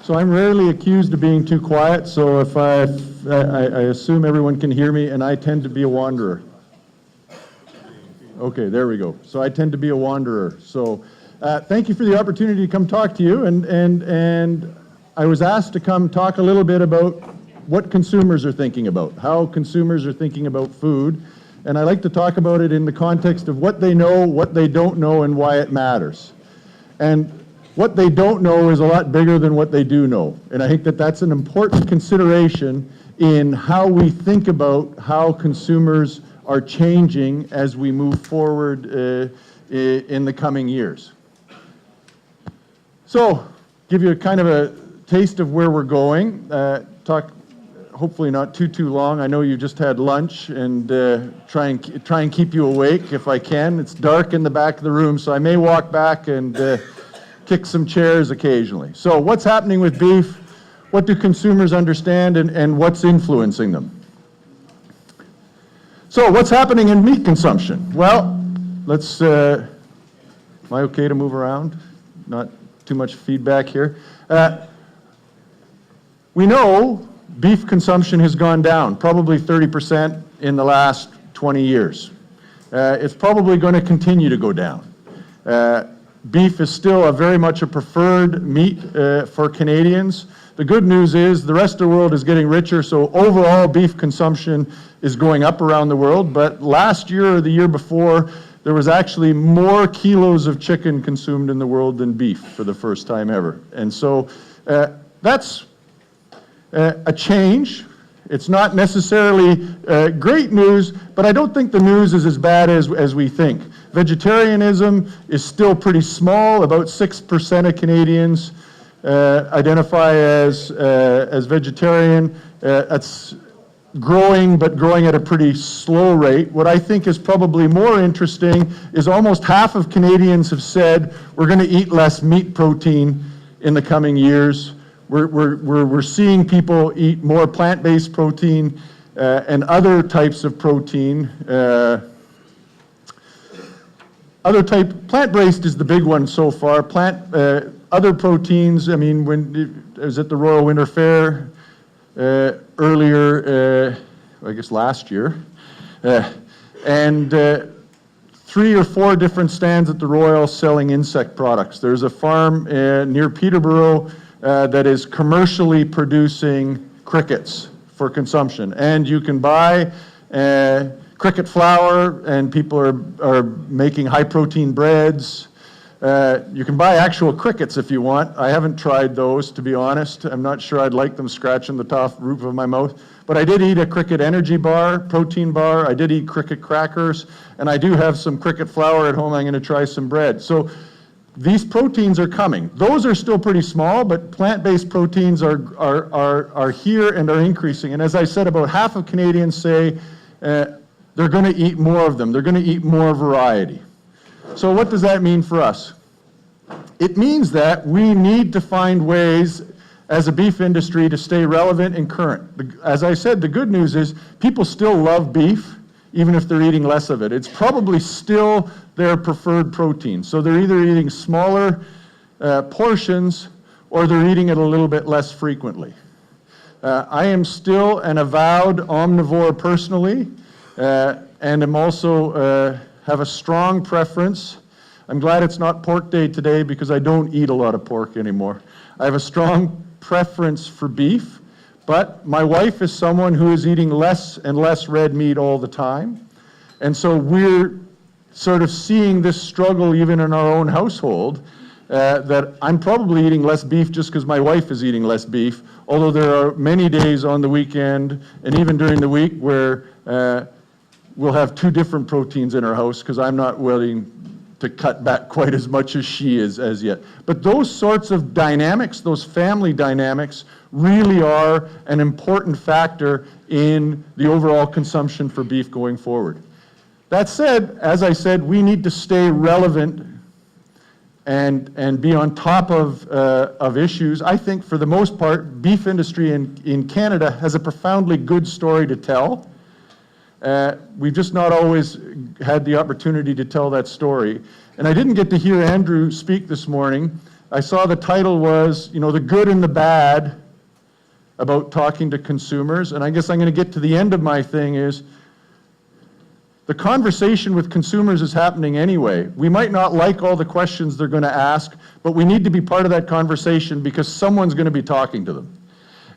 So I'm rarely accused of being too quiet, so if I assume everyone can hear me, and I tend to be a wanderer. Okay, there we go. So I tend to be a wanderer. So thank you for the opportunity to come talk to you, and I was asked to come talk a little bit about what consumers are thinking about, how consumers are thinking about food, and I like to talk about it in the context of what they know, what they don't know, and why it matters. And what they don't know is a lot bigger than what they do know. And I think that that's an important consideration in how we think about how consumers are changing as we move forward in the coming years. So, give you a kind of a taste of where we're going. Talk hopefully not too long. I know you just had lunch, and try and keep you awake if I can. It's dark in the back of the room, so I may walk back and kick some chairs occasionally. So what's happening with beef? What do consumers understand, and what's influencing them? So what's happening in meat consumption? Well, let's, am I okay to move around? Not too much feedback here. We know beef consumption has gone down, probably 30% in the last 20 years. It's probably going to continue to go down. Beef is still very much a preferred meat for Canadians. The good news is the rest of the world is getting richer, so overall beef consumption is going up around the world, but last year or the year before, there was actually more kilos of chicken consumed in the world than beef for the first time ever. And so that's a change. It's not necessarily great news, but I don't think the news is as bad as we think. Vegetarianism is still pretty small. About 6% of Canadians identify as vegetarian. That's growing, but growing at a pretty slow rate. What I think is probably more interesting is almost half of Canadians have said we're going to eat less meat protein in the coming years. We're seeing people eat more plant-based protein and other types of protein. Plant-based is the big one so far. Other proteins, I mean, when I was at the Royal Winter Fair earlier, I guess last year, and 3 or 4 different stands at the Royal selling insect products. There's a farm near Peterborough that is commercially producing crickets for consumption, and you can buy cricket flour, and people are making high protein breads. You can buy actual crickets if you want. I haven't tried those, to be honest. I'm not sure I'd like them scratching the top roof of my mouth, but I did eat a cricket energy bar, protein bar. I did eat cricket crackers, and I do have some cricket flour at home. I'm going to try some bread. So these proteins are coming. Those are still pretty small, but plant-based proteins are here and are increasing. And as I said, about half of Canadians say they're going to eat more of them. They're going to eat more variety. So what does that mean for us? It means that we need to find ways as a beef industry to stay relevant and current. As I said, the good news is people still love beef, even if they're eating less of it. It's probably still their preferred protein. So they're either eating smaller portions or they're eating it a little bit less frequently. I am still an avowed omnivore personally, and am also have a strong preference. I'm glad it's not pork day today because I don't eat a lot of pork anymore. I have a strong preference for beef, but my wife is someone who is eating less and less red meat all the time. And so we're sort of seeing this struggle even in our own household, that I'm probably eating less beef just because my wife is eating less beef, although there are many days on the weekend and even during the week where we'll have 2 different proteins in our house because I'm not willing to cut back quite as much as she is as yet. But those sorts of dynamics, those family dynamics, really are an important factor in the overall consumption for beef going forward. That said, as I said, we need to stay relevant and be on top of issues. I think for the most part, beef industry in Canada has a profoundly good story to tell. We've just not always had the opportunity to tell that story. And I didn't get to hear Andrew speak this morning I saw the title was, the good and the bad about talking to consumers, and I guess I'm going to get to the end of my thing is, the conversation with consumers is happening anyway. We might not like all the questions they're going to ask, but we need to be part of that conversation because someone's going to be talking to them.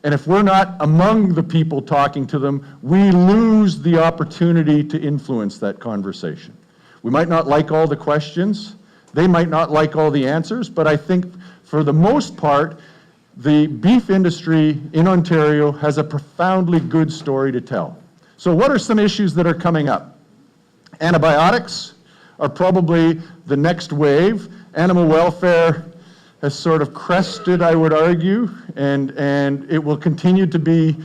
And if we're not among the people talking to them, we lose the opportunity to influence that conversation. We might not like all the questions, they might not like all the answers, but I think for the most part, the beef industry in Ontario has a profoundly good story to tell. So what are some issues that are coming up? Antibiotics are probably the next wave. Animal welfare has sort of crested, I would argue, and it will continue to be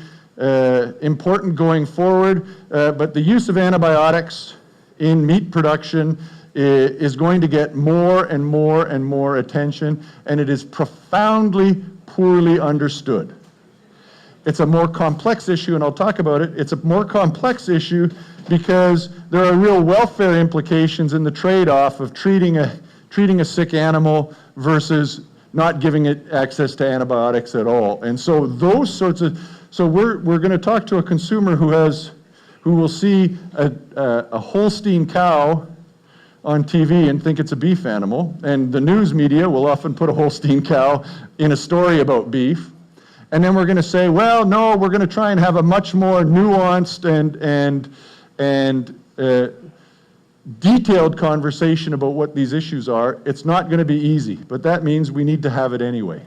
important going forward. But the use of antibiotics in meat production is going to get more and more and more attention, and it is profoundly poorly understood. It's a more complex issue, and I'll talk about it. It's a more complex issue because there are real welfare implications in the trade-off of treating a sick animal versus not giving it access to antibiotics at all. And so those sorts of, so we're going to talk to a consumer who will see a Holstein cow on TV and think it's a beef animal, and the news media will often put a Holstein cow in a story about beef. And then we're going to say, well, no, we're going to try and have a much more nuanced and detailed conversation about what these issues are. It's not going to be easy, but that means we need to have it anyway.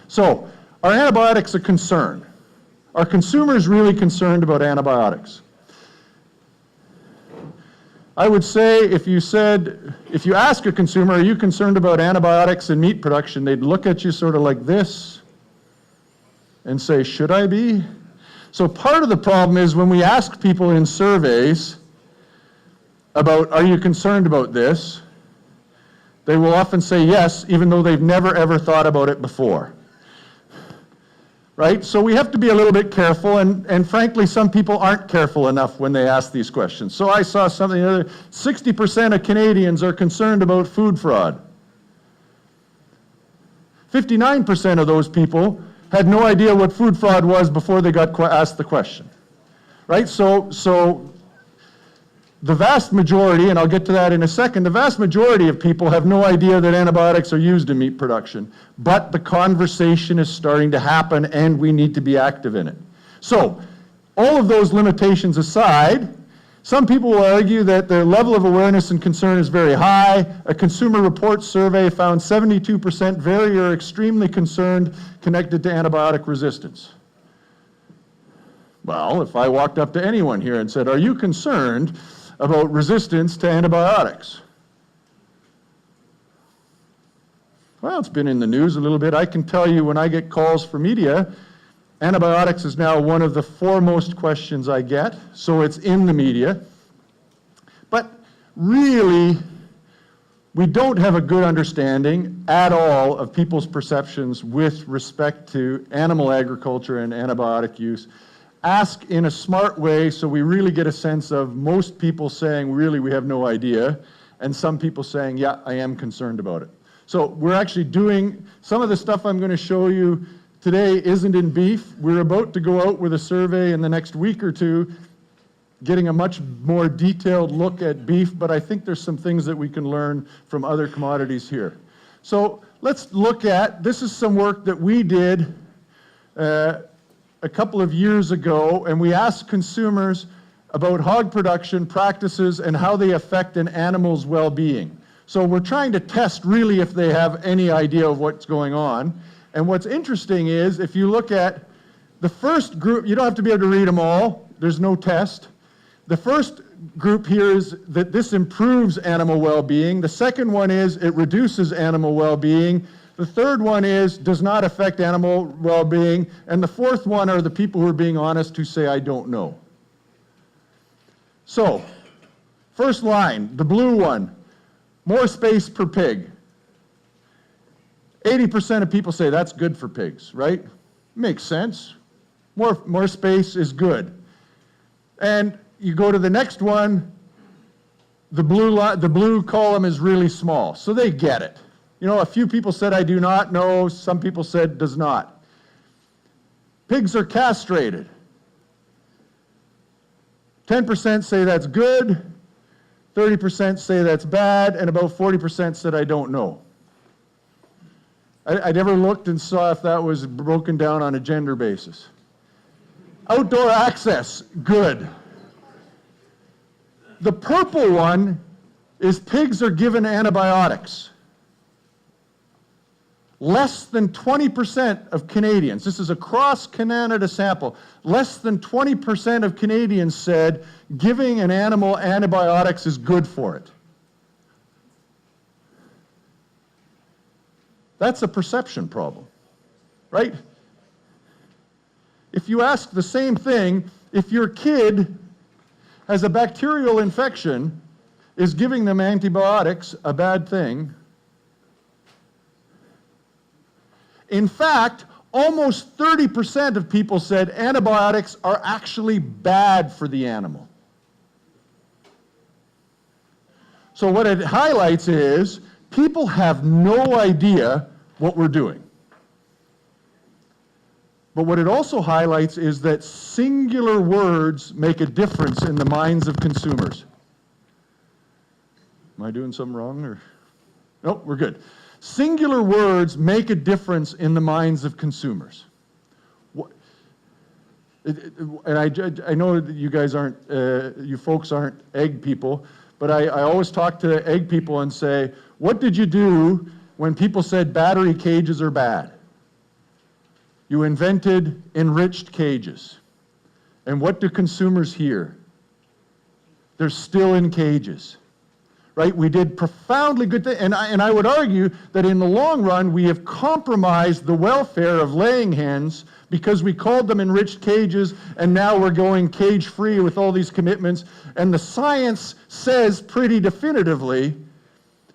So, are antibiotics a concern? Are consumers really concerned about antibiotics? I would say if you ask a consumer, are you concerned about antibiotics in meat production, they'd look at you sort of like this and say, should I be? So part of the problem is when we ask people in surveys about, are you concerned about this? They will often say yes, even though they've never ever thought about it before. Right? So we have to be a little bit careful, and frankly, some people aren't careful enough when they ask these questions. So I saw something the other, 60% of Canadians are concerned about food fraud. 59% of those people had no idea what food fraud was before they got asked the question. Right? So the vast majority, and I'll get to that in a second, the vast majority of people have no idea that antibiotics are used in meat production. But the conversation is starting to happen, and we need to be active in it. So, all of those limitations aside, some people will argue that their level of awareness and concern is very high. A Consumer Reports survey found 72% very or extremely concerned connected to antibiotic resistance. Well, if I walked up to anyone here and said, are you concerned about resistance to antibiotics? Well, it's been in the news a little bit. I can tell you when I get calls from media, antibiotics is now one of the foremost questions I get, so it's in the media. But really, we don't have a good understanding at all of people's perceptions with respect to animal agriculture and antibiotic use. Ask in a smart way so we really get a sense of most people saying, really, we have no idea, and some people saying, yeah, I am concerned about it. So we're actually doing, some of the stuff I'm going to show you today isn't in beef. We're about to go out with a survey in the next week or two, getting a much more detailed look at beef, but I think there's some things that we can learn from other commodities here. So let's look at, this is some work that we did a couple of years ago, and we asked consumers about hog production practices and how they affect an animal's well-being. So we're trying to test really if they have any idea of what's going on. And what's interesting is if you look at the first group, you don't have to be able to read them all, there's no test. The first group here is that this improves animal well-being. The second one is it reduces animal well-being. The third one is does not affect animal well-being. And the fourth one are the people who are being honest who say, I don't know. So, first line, the blue one, more space per pig. 80% of people say that's good for pigs, right? Makes sense. More space is good. And you go to the next one, the blue column is really small, so they get it. You know, a few people said I do not know, some people said does not. Pigs are castrated. 10% say that's good, 30% say that's bad, and about 40% said I don't know. I never looked and saw if that was broken down on a gender basis. Outdoor access, good. The purple one is pigs are given antibiotics. Less than 20% of Canadians, this is across Canada sample, less than 20% of Canadians said giving an animal antibiotics is good for it. That's a perception problem, right? If you ask the same thing, if your kid has a bacterial infection, is giving them antibiotics a bad thing? In fact, almost 30% of people said antibiotics are actually bad for the animal. So what it highlights is people have no idea what we're doing. But what it also highlights is that singular words make a difference in the minds of consumers. Am I doing something wrong? Or? Nope, we're good. Singular words make a difference in the minds of consumers. And I know that you guys aren't, you folks aren't egg people, but I always talk to egg people and say, what did you do when people said battery cages are bad? You invented enriched cages. And what do consumers hear? They're still in cages. Right? We did profoundly good things, and I would argue that in the long run we have compromised the welfare of laying hens because we called them enriched cages, and now we're going cage-free with all these commitments, and the science says pretty definitively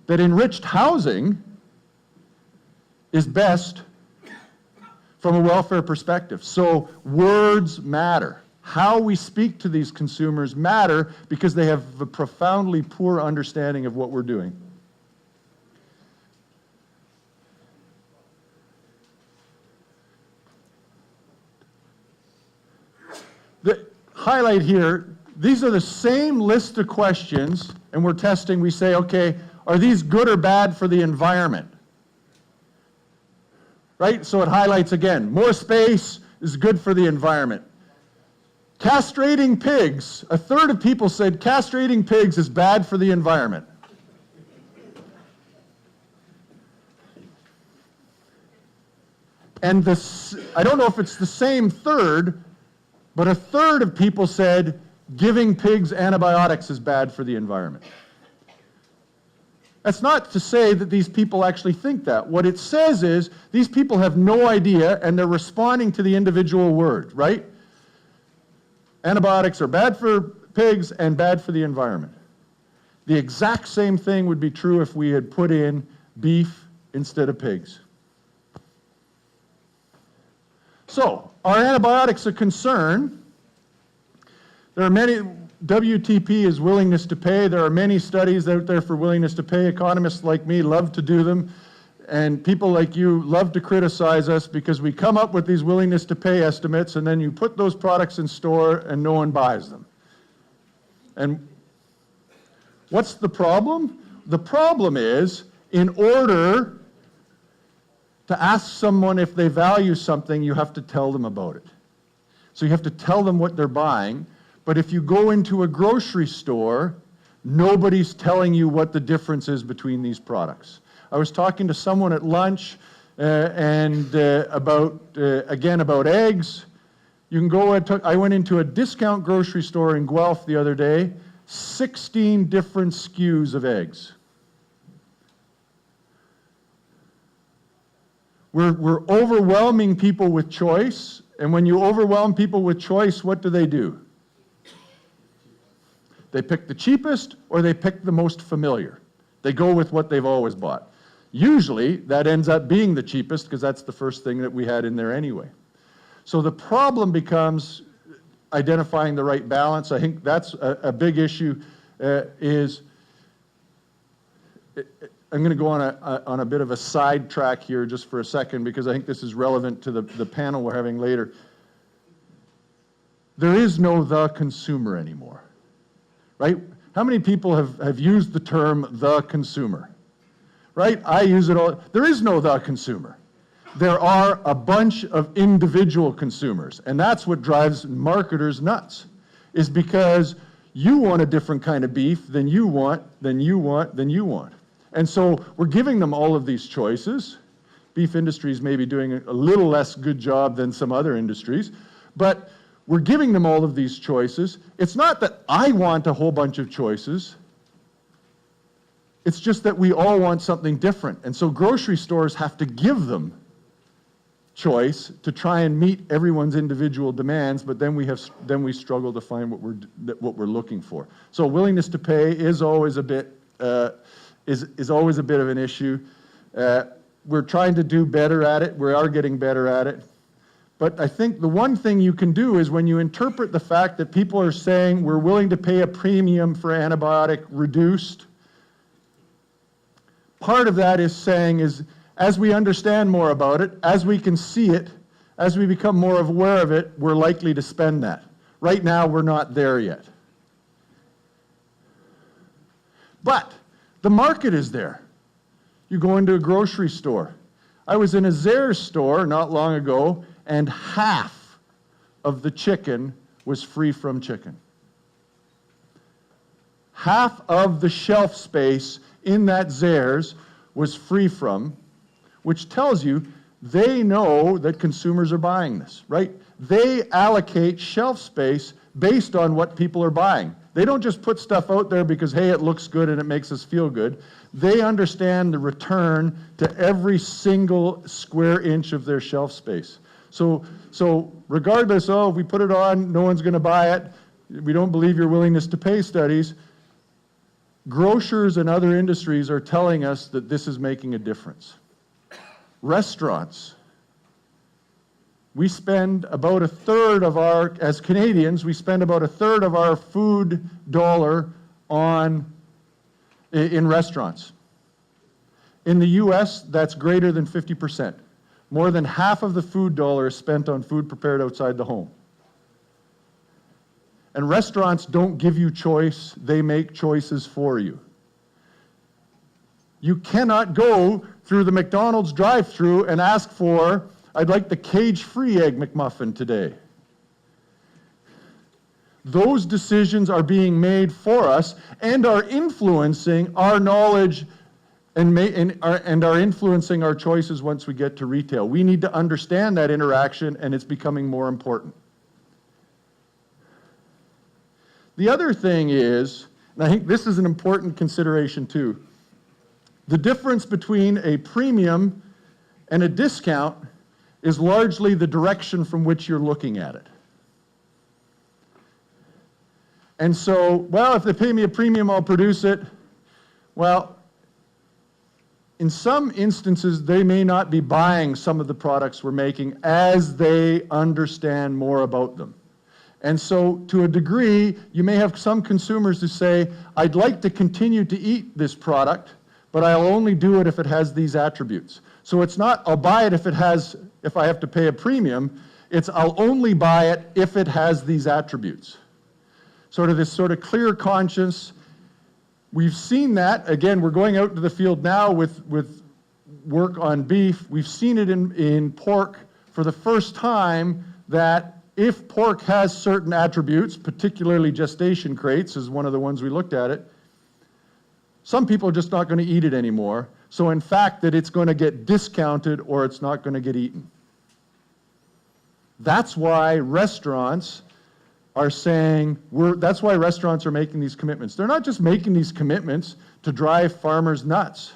that enriched housing is best from a welfare perspective. So words matter. How we speak to these consumers matter because they have a profoundly poor understanding of what we're doing. The highlight here, these are the same list of questions, and we're testing, we say, okay, are these good or bad for the environment? Right? So it highlights again, more space is good for the environment. Castrating pigs, a third of people said castrating pigs is bad for the environment. And this, I don't know if it's the same third, but a third of people said giving pigs antibiotics is bad for the environment. That's not to say that these people actually think that. What it says is these people have no idea and they're responding to the individual word, right? Antibiotics are bad for pigs and bad for the environment. The exact same thing would be true if we had put in beef instead of pigs. So, are antibiotics a concern? There are many, WTP is willingness to pay. There are many studies out there for willingness to pay. Economists like me love to do them. And people like you love to criticize us because we come up with these willingness to pay estimates and then you put those products in store and no one buys them. And what's the problem? The problem is, in order to ask someone if they value something, you have to tell them about it. So you have to tell them what they're buying. But if you go into a grocery store, nobody's telling you what the difference is between these products. I was talking to someone at lunch about eggs. You can go, I went into a discount grocery store in Guelph the other day, 16 different SKUs of eggs. We're overwhelming people with choice, and when you overwhelm people with choice, what do? They pick the cheapest or they pick the most familiar. They go with what they've always bought. Usually, that ends up being the cheapest because that's the first thing that we had in there anyway. So the problem becomes identifying the right balance. I think that's a big issue, is I'm going to go on a bit of a sidetrack here just for a second because I think this is relevant to the panel we're having later. There is no the consumer anymore, right? How many people have used the term the consumer, right? I use it all. There is no the consumer. There are a bunch of individual consumers, and that's what drives marketers nuts, is because you want a different kind of beef than you want, than you want, than you want. And so we're giving them all of these choices. Beef industries may be doing a little less good job than some other industries, but we're giving them all of these choices. It's not that I want a whole bunch of choices. It's just that we all want something different. And so grocery stores have to give them choice to try and meet everyone's individual demands, but then we struggle to find what we're looking for. So willingness to pay is always a bit is always a bit of an issue. We're trying to do better at it. We are getting better at it. But I think the one thing you can do is when you interpret the fact that people are saying we're willing to pay a premium for antibiotic reduced, part of that is saying is as we understand more about it, as we can see it, as we become more aware of it, we're likely to spend that. Right now, we're not there yet. But the market is there. You go into a grocery store. I was in a Zehrs store not long ago, and half of the chicken was free from chicken. Half of the shelf space in that Zehrs was free from, which tells you they know that consumers are buying this, right? They allocate shelf space based on what people are buying. They don't just put stuff out there because, hey, it looks good and it makes us feel good. They understand the return to every single square inch of their shelf space. So regardless, if we put it on, no one's going to buy it, we don't believe your willingness to pay studies, grocers and other industries are telling us that this is making a difference. Restaurants. We spend about a third of our, as Canadians, we spend about a third of our food dollar in restaurants. In the US, that's greater than 50%. More than half of the food dollar is spent on food prepared outside the home. And restaurants don't give you choice, they make choices for you. You cannot go through the McDonald's drive-thru and ask for, I'd like the cage-free Egg McMuffin today. Those decisions are being made for us and are influencing our knowledge and are influencing our choices once we get to retail. We need to understand that interaction, and it's becoming more important. The other thing is, and I think this is an important consideration too, the difference between a premium and a discount is largely the direction from which you're looking at it. And so, well, if they pay me a premium, I'll produce it. Well, in some instances, they may not be buying some of the products we're making as they understand more about them. And so, to a degree, you may have some consumers who say, I'd like to continue to eat this product, but I'll only do it if it has these attributes. So it's not, I'll buy it if I have to pay a premium, it's I'll only buy it if it has these attributes. Sort of this sort of clear conscience. We've seen that, again, we're going out to the field now with work on beef. We've seen it in pork for the first time that if pork has certain attributes, particularly gestation crates is one of the ones we looked at it, some people are just not going to eat it anymore. So in fact, that it's going to get discounted or it's not going to get eaten. That's why restaurants are saying, that's why restaurants are making these commitments. They're not just making these commitments to drive farmers nuts.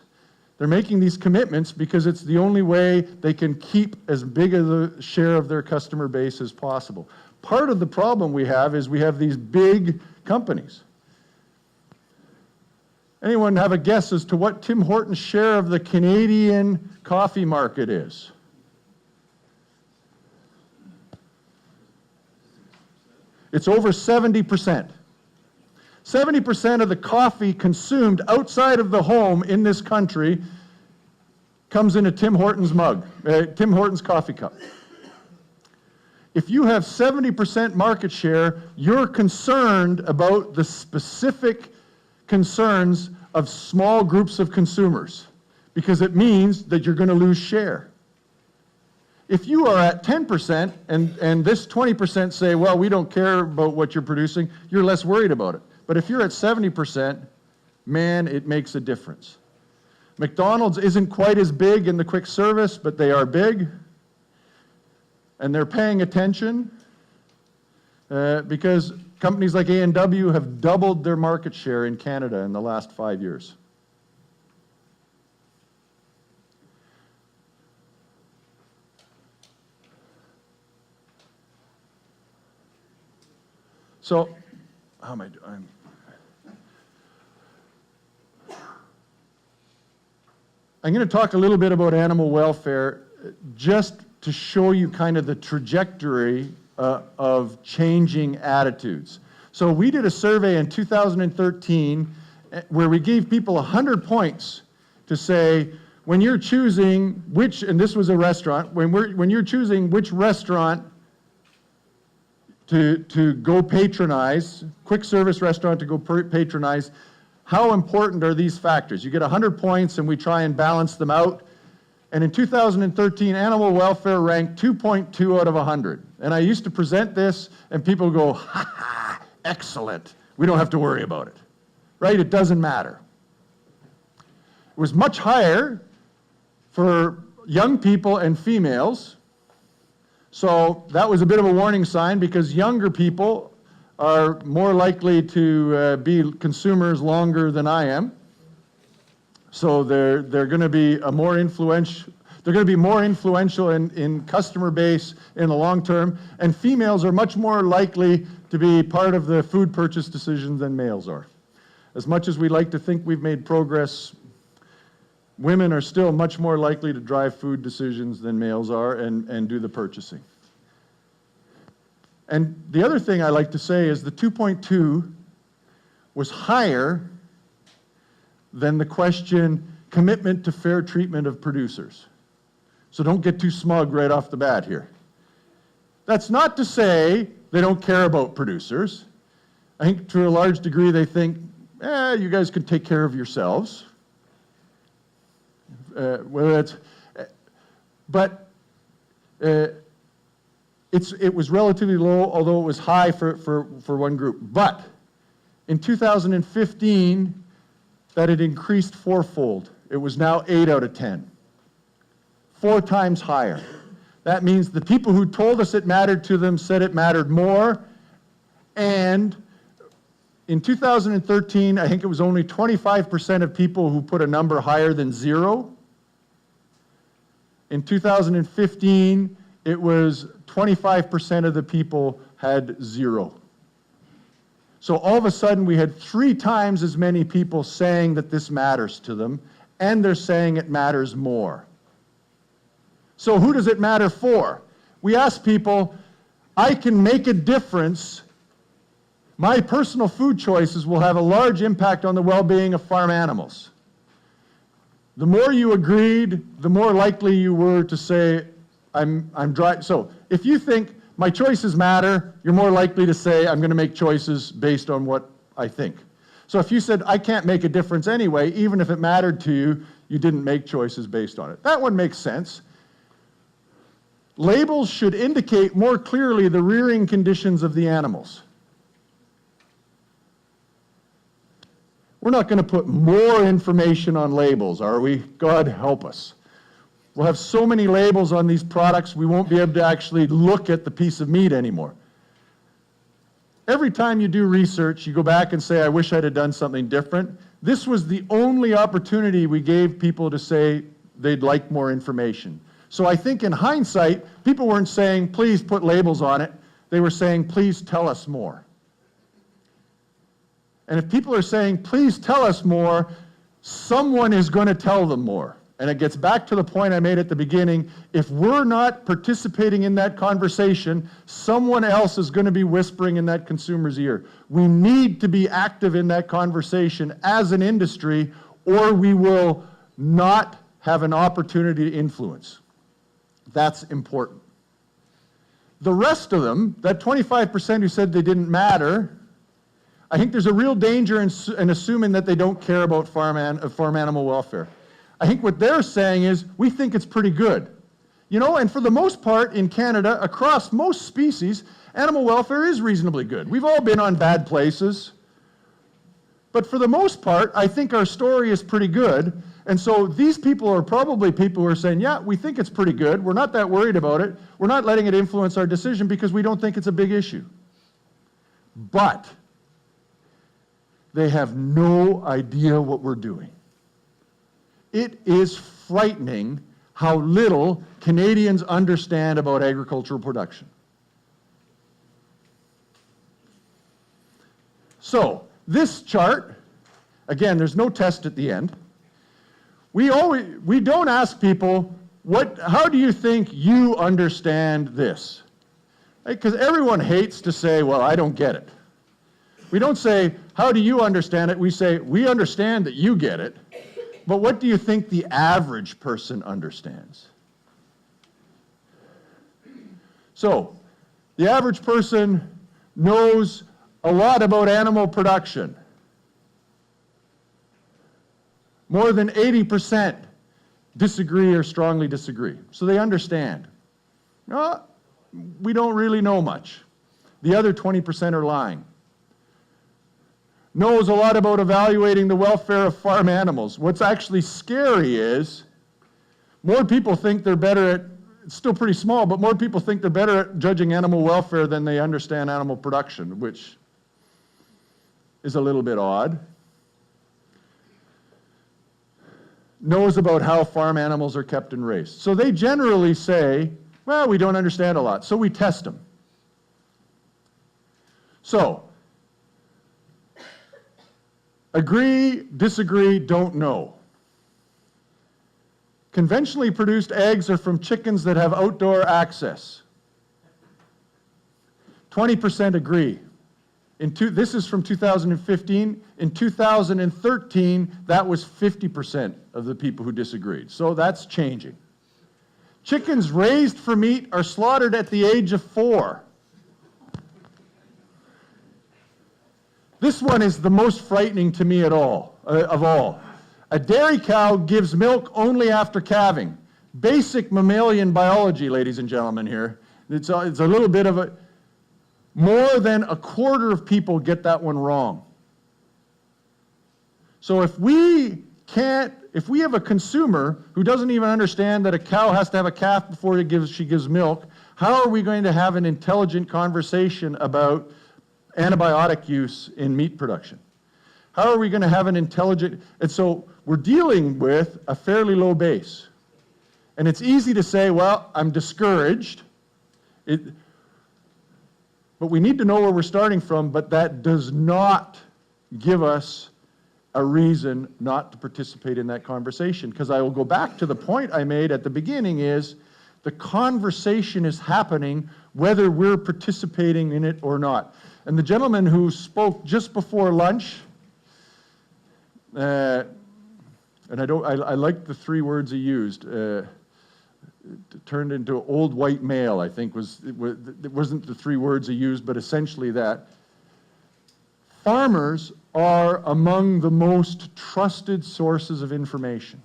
They're making these commitments because it's the only way they can keep as big a share of their customer base as possible. Part of the problem we have is we have these big companies. Anyone have a guess as to what Tim Horton's share of the Canadian coffee market is? It's over 70%. 70% of the coffee consumed outside of the home in this country comes in a Tim Hortons mug, Tim Hortons coffee cup. If you have 70% market share, you're concerned about the specific concerns of small groups of consumers, because it means that you're going to lose share. If you are at 10% and this 20% say, well, we don't care about what you're producing, you're less worried about it. But if you're at 70%, man, it makes a difference. McDonald's isn't quite as big in the quick service, but they are big. And they're paying attention because companies like A&W have doubled their market share in Canada in the last 5 years. So, how am I doing? I'm going to talk a little bit about animal welfare just to show you kind of the trajectory of changing attitudes. So we did a survey in 2013 where we gave people 100 points to say, when you're choosing which, and this was a restaurant, when you're choosing which restaurant to go patronize, quick service restaurant to go patronize, how important are these factors? You get 100 points and we try and balance them out. And in 2013, animal welfare ranked 2.2 out of 100. And I used to present this and people go, ha ha, excellent. We don't have to worry about it, right? It doesn't matter. It was much higher for young people and females. So that was a bit of a warning sign, because younger people are more likely to be consumers longer than I am. So they're going to be a more influential. They're going to be more influential in customer base in the long term, and females are much more likely to be part of the food purchase decision than males are. As much as we like to think we've made progress, women are still much more likely to drive food decisions than males are and do the purchasing. And the other thing I like to say is the 2.2 was higher than the question, commitment to fair treatment of producers. So don't get too smug right off the bat here. That's not to say they don't care about producers. I think to a large degree they think, you guys can take care of yourselves. It was relatively low, although it was high for one group. But in 2015, that had increased fourfold. It was now 8 out of 10. 4 times higher. That means the people who told us it mattered to them said it mattered more. And in 2013, I think it was only 25% of people who put a number higher than 0. In 2015, it was 25% of the people had 0. So all of a sudden, we had 3 times as many people saying that this matters to them, and they're saying it matters more. So who does it matter for? We ask people, I can make a difference. My personal food choices will have a large impact on the well-being of farm animals. The more you agreed, the more likely you were to say, I'm dry. So if you think my choices matter, you're more likely to say, I'm going to make choices based on what I think. So if you said, I can't make a difference anyway, even if it mattered to you, you didn't make choices based on it. That one makes sense. Labels should indicate more clearly the rearing conditions of the animals. We're not going to put more information on labels, are we? God help us. We'll have so many labels on these products, we won't be able to actually look at the piece of meat anymore. Every time you do research, you go back and say, I wish I'd have done something different. This was the only opportunity we gave people to say they'd like more information. So I think in hindsight, people weren't saying, please put labels on it. They were saying, please tell us more. And if people are saying, please tell us more, someone is going to tell them more. And it gets back to the point I made at the beginning. If we're not participating in that conversation, someone else is going to be whispering in that consumer's ear. We need to be active in that conversation as an industry, or we will not have an opportunity to influence. That's important. The rest of them, that 25% who said they didn't matter, I think there's a real danger in assuming that they don't care about farm animal welfare. I think what they're saying is, we think it's pretty good. You know, and for the most part in Canada, across most species, animal welfare is reasonably good. We've all been on bad places. But for the most part, I think our story is pretty good. And so these people are probably people who are saying, yeah, we think it's pretty good. We're not that worried about it. We're not letting it influence our decision because we don't think it's a big issue. But they have no idea what we're doing. It is frightening how little Canadians understand about agricultural production. So, this chart, again, there's no test at the end. We don't ask people, how do you think you understand this? Because everyone hates to say, well, I don't get it. We don't say, how do you understand it? We say, we understand that you get it. But what do you think the average person understands? So, the average person knows a lot about animal production. More than 80% disagree or strongly disagree. So they understand. We don't really know much. The other 20% are lying. Knows a lot about evaluating the welfare of farm animals. What's actually scary is more people think they're better at, it's still pretty small, but more people think they're better at judging animal welfare than they understand animal production, which is a little bit odd. Knows about how farm animals are kept and raised. So they generally say, well, we don't understand a lot, so we test them. So, agree, disagree, don't know. Conventionally produced eggs are from chickens that have outdoor access. 20% agree. This is from 2015. In 2013, that was 50% of the people who disagreed. So that's changing. Chickens raised for meat are slaughtered at the age of 4. This one is the most frightening to me of all. A dairy cow gives milk only after calving. Basic mammalian biology, ladies and gentlemen, here. It's a little bit of a... More than a quarter of people get that one wrong. So if we have a consumer who doesn't even understand that a cow has to have a calf before she gives milk, how are we going to have an intelligent conversation about antibiotic use in meat production? How are we going to have an intelligent... And so we're dealing with a fairly low base. And it's easy to say, well, I'm discouraged. But we need to know where we're starting from, but that does not give us a reason not to participate in that conversation. Because I will go back to the point I made at the beginning is the conversation is happening whether we're participating in it or not. And the gentleman who spoke just before lunch, and I liked the 3 words he used, turned into old white male, I think it wasn't the 3 words he used, but essentially that. Farmers are among the most trusted sources of information.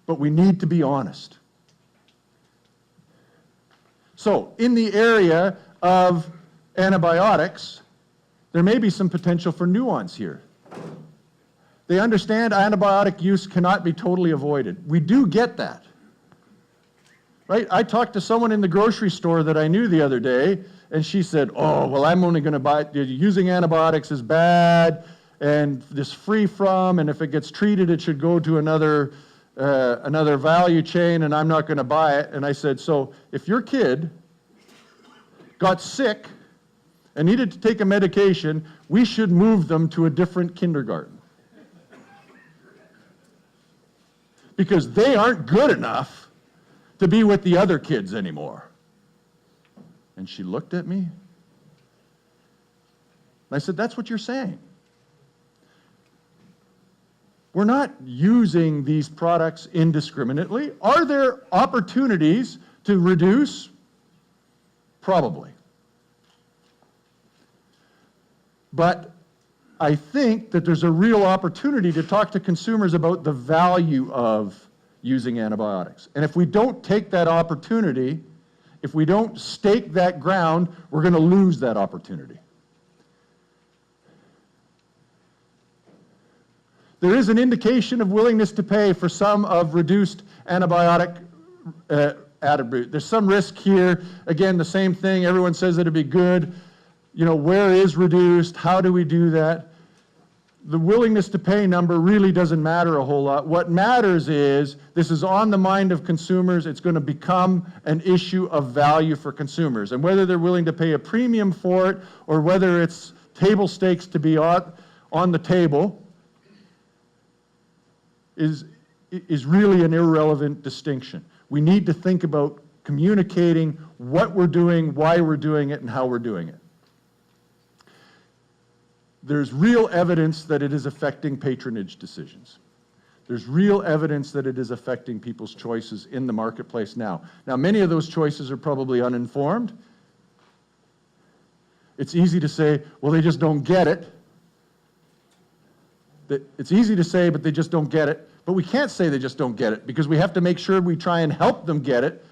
But we need to be honest. So, in the area of antibiotics, there may be some potential for nuance here. They understand antibiotic use cannot be totally avoided. We do get that. Right? I talked to someone in the grocery store that I knew the other day, and she said, oh, well, I'm only going to buy it. Using antibiotics is bad, and this free from, and if it gets treated, it should go to another value chain, and I'm not going to buy it. And I said, so if your kid got sick and needed to take a medication, we should move them to a different kindergarten. because they aren't good enough to be with the other kids anymore. And she looked at me. And I said, that's what you're saying. We're not using these products indiscriminately. Are there opportunities to reduce? Probably. But I think that there's a real opportunity to talk to consumers about the value of using antibiotics. And if we don't take that opportunity, if we don't stake that ground, we're going to lose that opportunity. There is an indication of willingness to pay for some of reduced antibiotic attribute. There's some risk here. Again, the same thing. Everyone says it'd be good. You know, where is reduced? How do we do that? The willingness to pay number really doesn't matter a whole lot. What matters is this is on the mind of consumers. It's going to become an issue of value for consumers. And whether they're willing to pay a premium for it or whether it's table stakes to be on the table is really an irrelevant distinction. We need to think about communicating what we're doing, why we're doing it, and how we're doing it. There's real evidence that it is affecting patronage decisions. There's real evidence that it is affecting people's choices in the marketplace now. Now, many of those choices are probably uninformed. It's easy to say, well, they just don't get it. It's easy to say, but they just don't get it. But we can't say they just don't get it because we have to make sure we try and help them get it,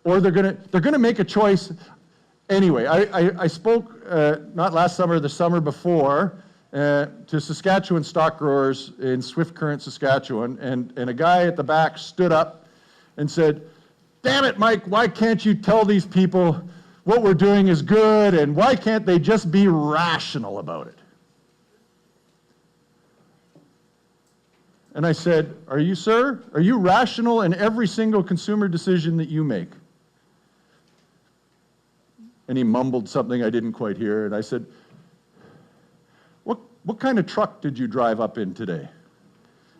or they're gonna make a choice anyway. I spoke not last summer, the summer before, to Saskatchewan stock growers in Swift Current, Saskatchewan, and a guy at the back stood up and said, "Damn it, Mike, why can't you tell these people what we're doing is good, and why can't they just be rational about it?" And I said, are you rational in every single consumer decision that you make? And he mumbled something I didn't quite hear, and I said, what kind of truck did you drive up in today?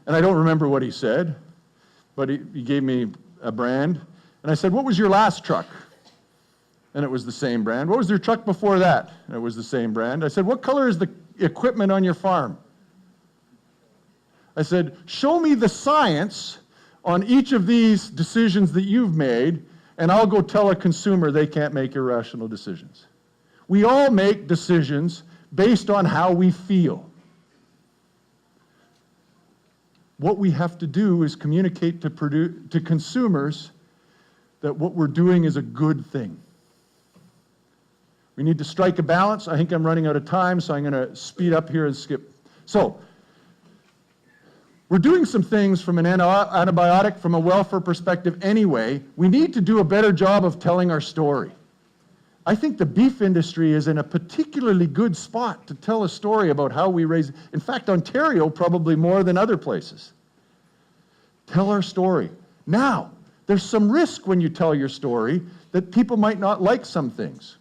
And I don't remember what he said, but he gave me a brand. And I said, what was your last truck? And it was the same brand. What was your truck before that? And it was the same brand. I said, what color is the equipment on your farm? I said, show me the science on each of these decisions that you've made, and I'll go tell a consumer they can't make irrational decisions. We all make decisions based on how we feel. What we have to do is communicate to consumers that what we're doing is a good thing. We need to strike a balance. I think I'm running out of time, so I'm going to speed up here and skip. So, we're doing some things from an antibiotic, from a welfare perspective anyway. We need to do a better job of telling our story. I think the beef industry is in a particularly good spot to tell a story about how we raise. In fact, Ontario probably more than other places. Tell our story. Now, there's some risk when you tell your story that people might not like some things.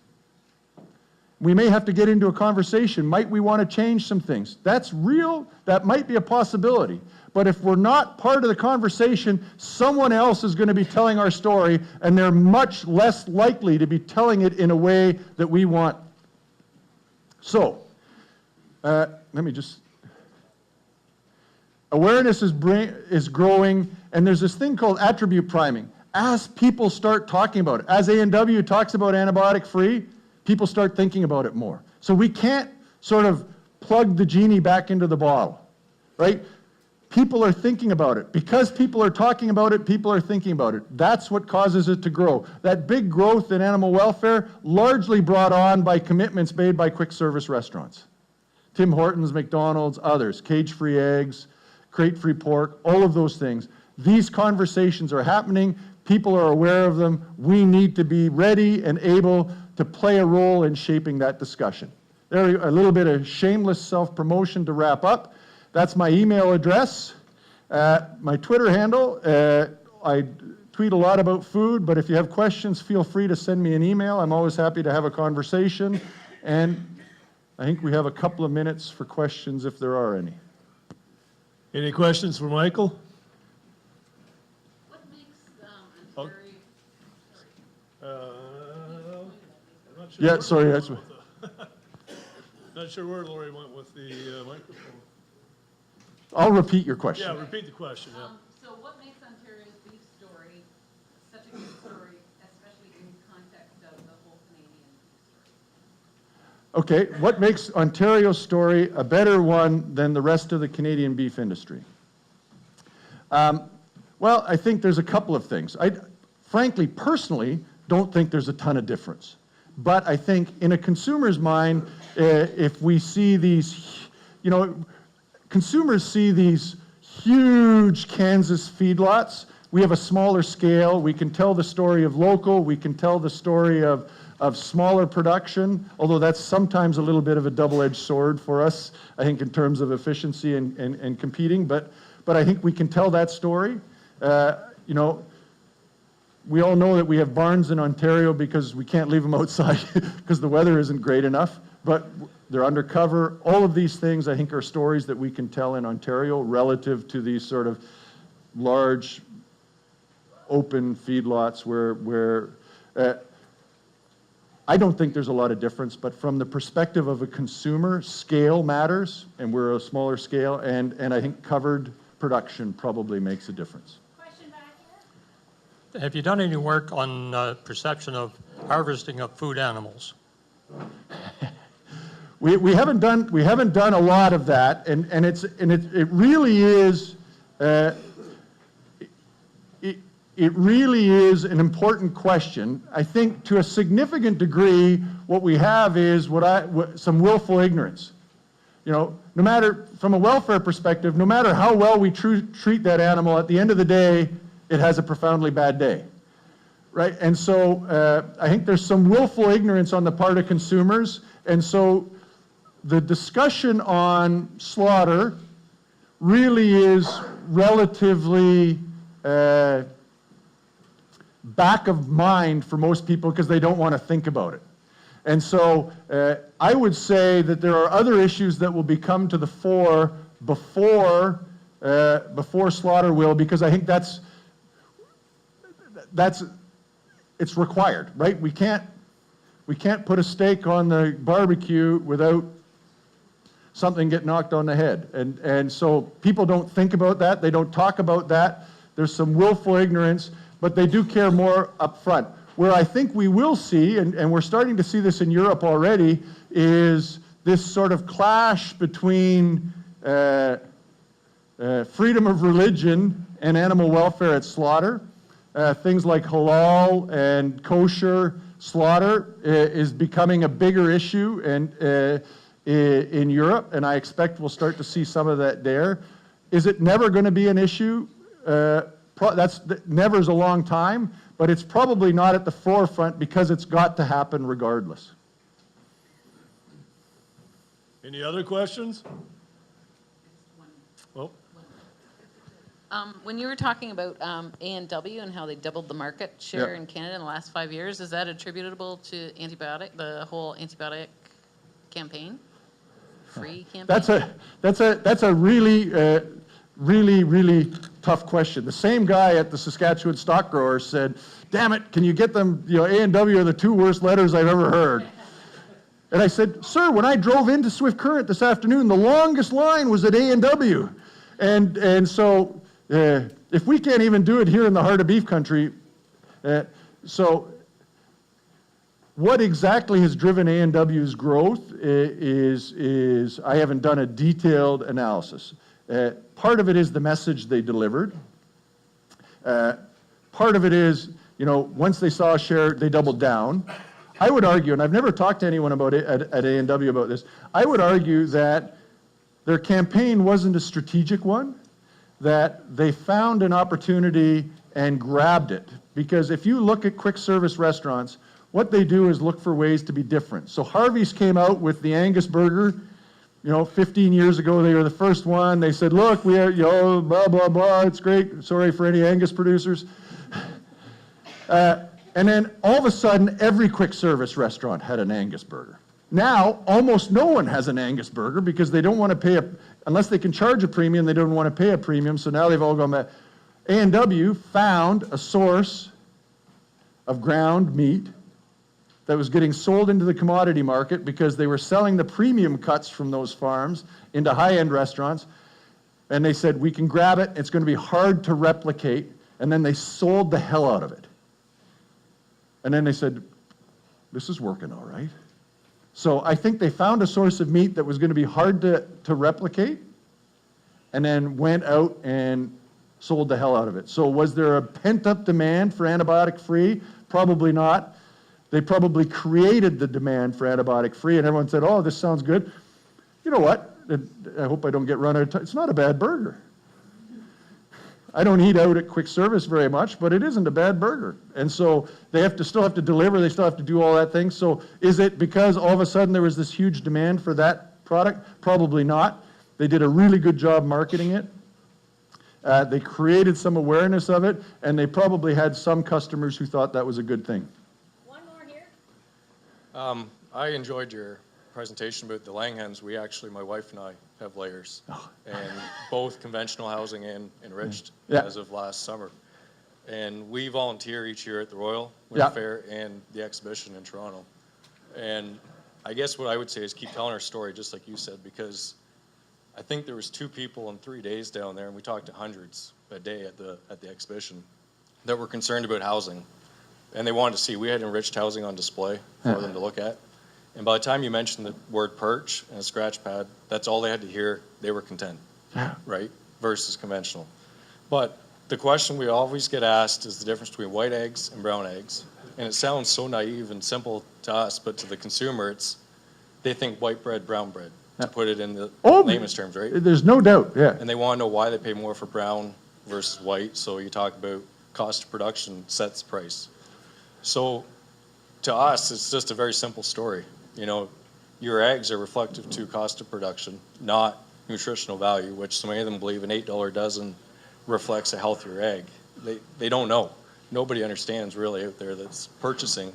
We may have to get into a conversation. Might we want to change some things? That's real. That might be a possibility. But if we're not part of the conversation, someone else is going to be telling our story, and they're much less likely to be telling it in a way that we want. So, awareness is growing, and there's this thing called attribute priming. As people start talking about it, as A&W talks about antibiotic-free, people start thinking about it more. So we can't sort of plug the genie back into the bottle, right? People are thinking about it. Because people are talking about it, people are thinking about it. That's what causes it to grow. That big growth in animal welfare, largely brought on by commitments made by quick service restaurants. Tim Hortons, McDonald's, others, cage-free eggs, crate-free pork, all of those things. These conversations are happening. People are aware of them. We need to be ready and able to play a role in shaping that discussion. There, a little bit of shameless self-promotion to wrap up. That's my email address. My Twitter handle, I tweet a lot about food, but if you have questions, feel free to send me an email. I'm always happy to have a conversation. And I think we have a couple of minutes for questions if there are any. Any questions for Michael? sure Yeah, where sorry, Lori that's went with the- Not sure where Lori went with the microphone. I'll repeat your question. Yeah, repeat the question, yeah. So what makes Ontario's beef story such a good story, especially in context of the whole Canadian beef story? Okay, what makes Ontario's story a better one than the rest of the Canadian beef industry? Well, I think there's a couple of things. I, frankly, personally, don't think there's a ton of difference. But I think in a consumer's mind, if we see these, you know, consumers see these huge Kansas feedlots. We have a smaller scale. We can tell the story of local. We can tell the story of smaller production, although that's sometimes a little bit of a double-edged sword for us, I think, in terms of efficiency and competing. But I think we can tell that story. You know, we all know that we have barns in Ontario because we can't leave them outside because the weather isn't great enough, but they're undercover. All of these things, I think, are stories that we can tell in Ontario relative to these sort of large, open feedlots where I don't think there's a lot of difference, but from the perspective of a consumer, scale matters, and we're a smaller scale, and I think covered production probably makes a difference. Question back here? Have you done any work on perception of harvesting of food animals? We haven't done a lot of that, and it really is it really is an important question. I think to a significant degree, what we have is some willful ignorance. You know, no matter, from a welfare perspective, no matter how well we treat that animal, at the end of the day, it has a profoundly bad day, right? And so I think there's some willful ignorance on the part of consumers, and so the discussion on slaughter really is relatively back of mind for most people because they don't want to think about it. And so I would say that there are other issues that will come to the fore before slaughter will, because I think it's required, right? We can't put a steak on the barbecue without something get knocked on the head. And so people don't think about that. They don't talk about that. There's some willful ignorance, but they do care more up front. Where I think we will see, and we're starting to see this in Europe already, is this sort of clash between freedom of religion and animal welfare at slaughter. Things like halal and kosher slaughter is becoming a bigger issue in Europe, and I expect we'll start to see some of that there. Is it never going to be an issue? Never is a long time, but it's probably not at the forefront because it's got to happen regardless. Any other questions? Well, When you were talking about A&W and how they doubled the market share in Canada in the last 5 years, is that attributable to the whole antibiotic campaign? Free campaign? That's a really tough question. The same guy at the Saskatchewan Stock Growers said, "Damn it, can you get them, you know, A&W are the two worst letters I've ever heard." And I said, "Sir, when I drove into Swift Current this afternoon, the longest line was at A&W." And so if we can't even do it here in the heart of beef country, so what exactly has driven A&W's growth is I haven't done a detailed analysis. Part of it is the message they delivered. Part of it is, you know, once they saw a share, they doubled down. I would argue, and I've never talked to anyone about it at A&W about this, I would argue that their campaign wasn't a strategic one, that they found an opportunity and grabbed it. Because if you look at quick service restaurants, what they do is look for ways to be different. So Harvey's came out with the Angus burger. You know, 15 years ago, they were the first one. They said, "Look, we are, you know, blah, blah, blah, it's great." Sorry for any Angus producers. And then all of a sudden, every quick service restaurant had an Angus burger. Now, almost no one has an Angus burger because they don't want to pay unless they can charge a premium, they don't want to pay a premium, so now they've all gone back. A&W found a source of ground meat that was getting sold into the commodity market because they were selling the premium cuts from those farms into high-end restaurants. And they said, we can grab it, it's going to be hard to replicate. And then they sold the hell out of it. And then they said, this is working all right. So I think they found a source of meat that was going to be hard to replicate, and then went out and sold the hell out of it. So was there a pent-up demand for antibiotic-free? Probably not. They probably created the demand for antibiotic-free, and everyone said, oh, this sounds good. You know what? I hope I don't get run out of time. It's not a bad burger. I don't eat out at quick service very much, but it isn't a bad burger. And so they still have to deliver, they still have to do all that thing. So is it because all of a sudden there was this huge demand for that product? Probably not. They did a really good job marketing it. They created some awareness of it, and they probably had some customers who thought that was a good thing. One more here. I enjoyed your presentation about the Langhans. We actually, my wife and I, have layers, and both conventional housing and enriched as of last summer. And we volunteer each year at the Royal Winter Fair and the exhibition in Toronto. And I guess what I would say is keep telling our story, just like you said, because I think there was 2 people in 3 days down there, and we talked to hundreds a day at the exhibition that were concerned about housing, and they wanted to see. We had enriched housing on display for them to look at. And by the time you mentioned the word perch and a scratch pad, that's all they had to hear. They were content, right? Versus conventional. But the question we always get asked is the difference between white eggs and brown eggs. And it sounds so naive and simple to us, but to the consumer, they think white bread, brown bread, to put it in the layman's terms, right? There's no doubt, And they want to know why they pay more for brown versus white. So you talk about cost of production sets the price. So to us, it's just a very simple story. You know, your eggs are reflective to cost of production, not nutritional value, which so many of them believe an $8 dozen reflects a healthier egg. They don't know. Nobody understands really out there that's purchasing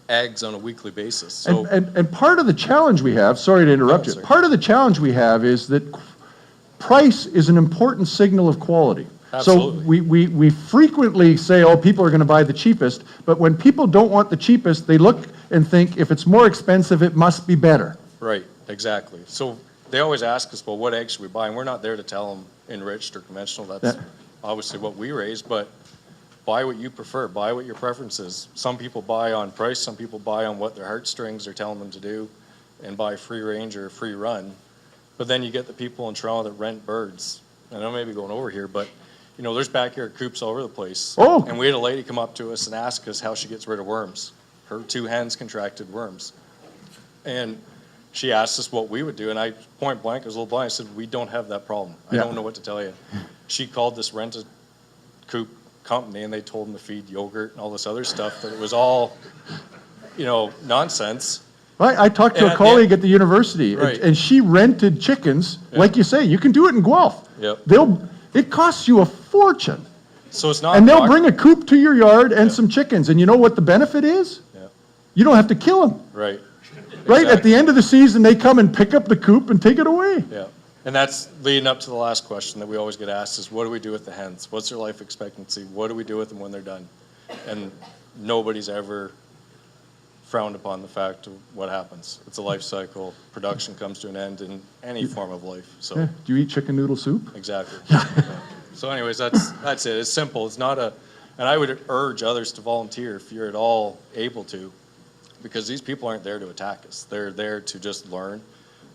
eggs on a weekly basis. So, and part of the challenge we have, sorry to interrupt you, part of the challenge we have is that price is an important signal of quality. Absolutely. So we frequently say, oh, people are going to buy the cheapest, but when people don't want the cheapest, they look and think, if it's more expensive, it must be better. Right, exactly. So they always ask us, well, what eggs should we buy? And we're not there to tell them enriched or conventional. That's obviously what we raise, but buy what you prefer. Buy what your preference is. Some people buy on price. Some people buy on what their heartstrings are telling them to do and buy free range or free run. But then you get the people in Toronto that rent birds. I know maybe going over here, but you know, there's backyard coops all over the place. Oh. And we had a lady come up to us and ask us how she gets rid of worms. Her 2 hens contracted worms. And she asked us what we would do, and I point blank, I was a little blind, I said, we don't have that problem. I don't know what to tell you. She called this rented coop company, and they told them to feed yogurt and all this other stuff, that it was all, you know, nonsense. I talked to a colleague at the university, Right. and she rented chickens, like you say, you can do it in Guelph. It costs you a fortune. So it's not. And they'll bring a coop to your yard and some chickens, and you know what the benefit is? You don't have to kill them. Right. Right, at the end of the season, they come and pick up the coop and take it away. Yeah, and that's leading up to the last question that we always get asked is, what do we do with the hens? What's their life expectancy? What do we do with them when they're done? And nobody's ever frowned upon the fact of what happens. It's a life cycle. Production comes to an end in any form of life. So Do you eat chicken noodle soup? exactly. So anyways, that's it. It's simple. It's not a, and I would urge others to volunteer if you're at all able to, because these people aren't there to attack us. They're there to just learn.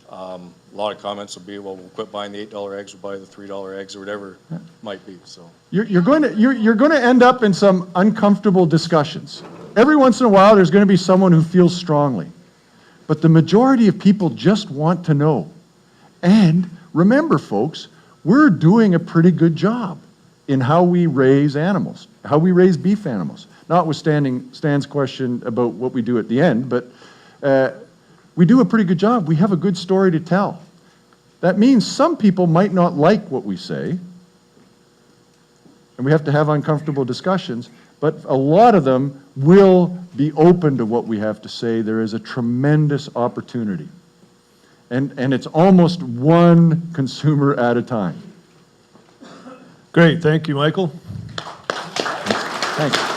A lot of comments will be, well, we'll quit buying the $8 eggs, we'll buy the $3 eggs or whatever it might be. So You're going to end up in some uncomfortable discussions. Every once in a while, there's going to be someone who feels strongly. But the majority of people just want to know. And remember, folks, we're doing a pretty good job in how we raise animals, how we raise beef animals. Notwithstanding Stan's question about what we do at the end, but we do a pretty good job. We have a good story to tell. That means some people might not like what we say, and we have to have uncomfortable discussions, but a lot of them will be open to what we have to say. There is a tremendous opportunity. And it's almost one consumer at a time. Great, thank you, Michael. Thanks.